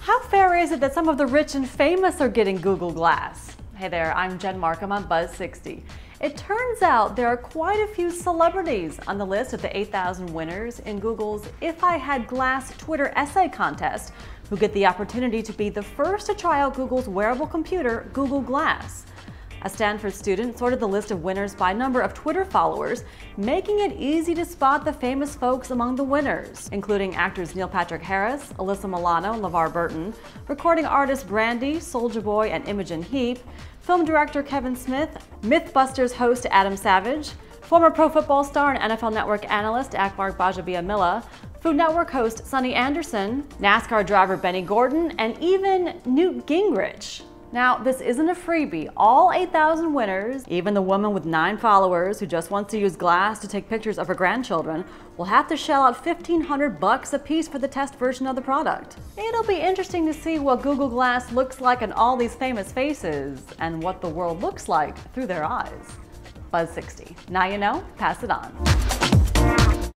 How fair is it that some of the rich and famous are getting Google Glass? Hey there, I'm Jen Markham on Buzz 60. It turns out there are quite a few celebrities on the list of the 8,000 winners in Google's If I Had Glass Twitter essay contest who get the opportunity to be the first to try out Google's wearable computer, Google Glass. A Stanford student sorted the list of winners by number of Twitter followers, making it easy to spot the famous folks among the winners, including actors Neil Patrick Harris, Alyssa Milano, and LeVar Burton, recording artist Brandy, Soulja Boy, and Imogen Heap, film director Kevin Smith, Mythbusters host Adam Savage, former Pro Football star and NFL Network analyst Akbar Gbajabiamila, Food Network host Sonny Anderson, NASCAR driver Benny Gordon, and even Newt Gingrich. Now, this isn't a freebie. All 8,000 winners, even the woman with 9 followers who just wants to use Glass to take pictures of her grandchildren, will have to shell out $1,500 a piece for the test version of the product. It'll be interesting to see what Google Glass looks like in all these famous faces and what the world looks like through their eyes. Buzz 60. Now you know, pass it on.